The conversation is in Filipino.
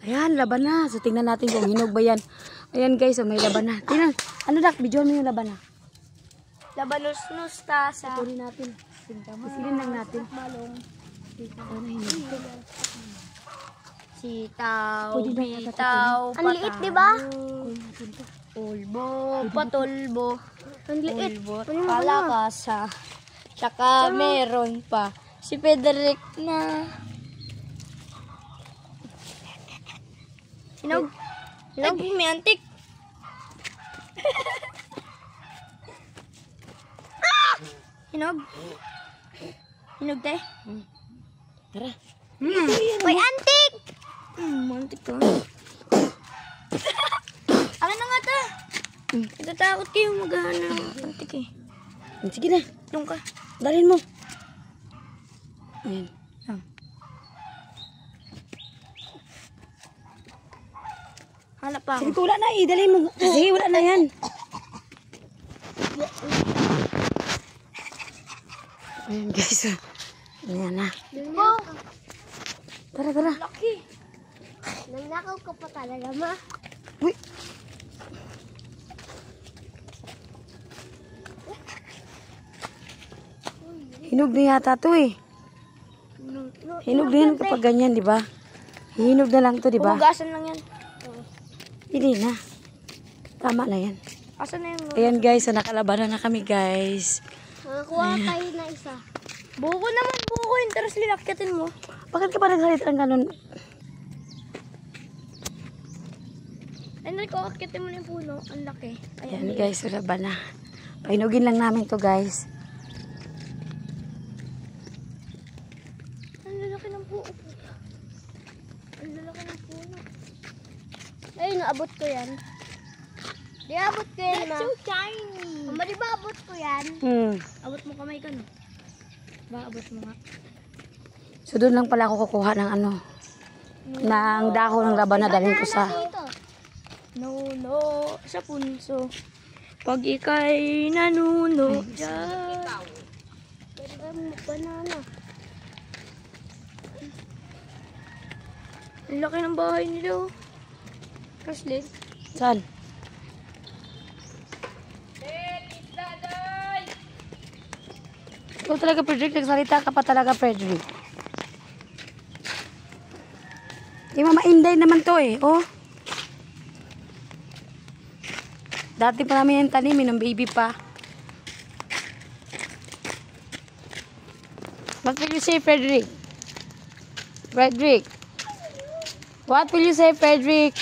Ayan, laban na. So, tingnan natin kung hinog ba yan. Ayan guys, so may laban na. Tingnan. Ano dak? Video mo yung laban na. Labanus-nus tasa. Tuloy natin. Isilin lang natin. Balong. Ano hinog? Sitaw, Pwede ba bitaw, ang liit, di ba? Ulbo. Patulbo. Ang liit. Ulbot. Palakasa. Tsaka meron pa. Si Frederick na. Hinog. Hinog, may antik. Hinog. Hinog tayo. Tara. May antik! Antik to. Akin na nga ta. Natatakot kayo mag-ano ng antik eh. Sige na. Doon ka. Dalhin mo. Ayan. Hanap pa ako. Sige ko, wala na eh. Dalhin mo. Sige, wala na yan. Ayan guys. Ayan na. Oh, Tara, tara. laki. Nanakaw ka pa talaga, ma. Uy. Hinog na yata to eh. Hinog na yan kapag ganyan, di ba? Hinog na lang to, di ba? Hugasan lang yan. Hindi na. Tama na yan. Asan na yung... Ayan guys, so nakalabanan na kami guys. Nakakuha tayo na isa. Buko naman, buko. Interes lilakyatin mo. Bakit ka pa nagsalita ng ganun? Ay, nakakakyatin mo na yung puno. Ang laki. Ayan guys, so laban na. Pahinugin lang namin to guys. Ang lalaki ng buko. Ang lalaki ng puno. Ay, naabot ko yan. Di abot ko yan, ma. That's so tiny. Mama, di ba abot ko yan? Abot mo kamay ka, no? Ba, abot mo nga. So doon lang pala ako kukuha ng ano. Ng dahon ng laban na dalhin ko sa... Nuno sa punso. Pag ika'y nanuno dyan. Banana. Ang laki ng bahay nila. Roslyn. Saan? Ikaw talaga, Frederick. Nagsalita ka pa talaga, Frederick. Di mamainday naman to eh. Oh. Dati pa namin yung tanim, ng baby pa. What will you say, Frederick? Frederick? What will you say, Frederick?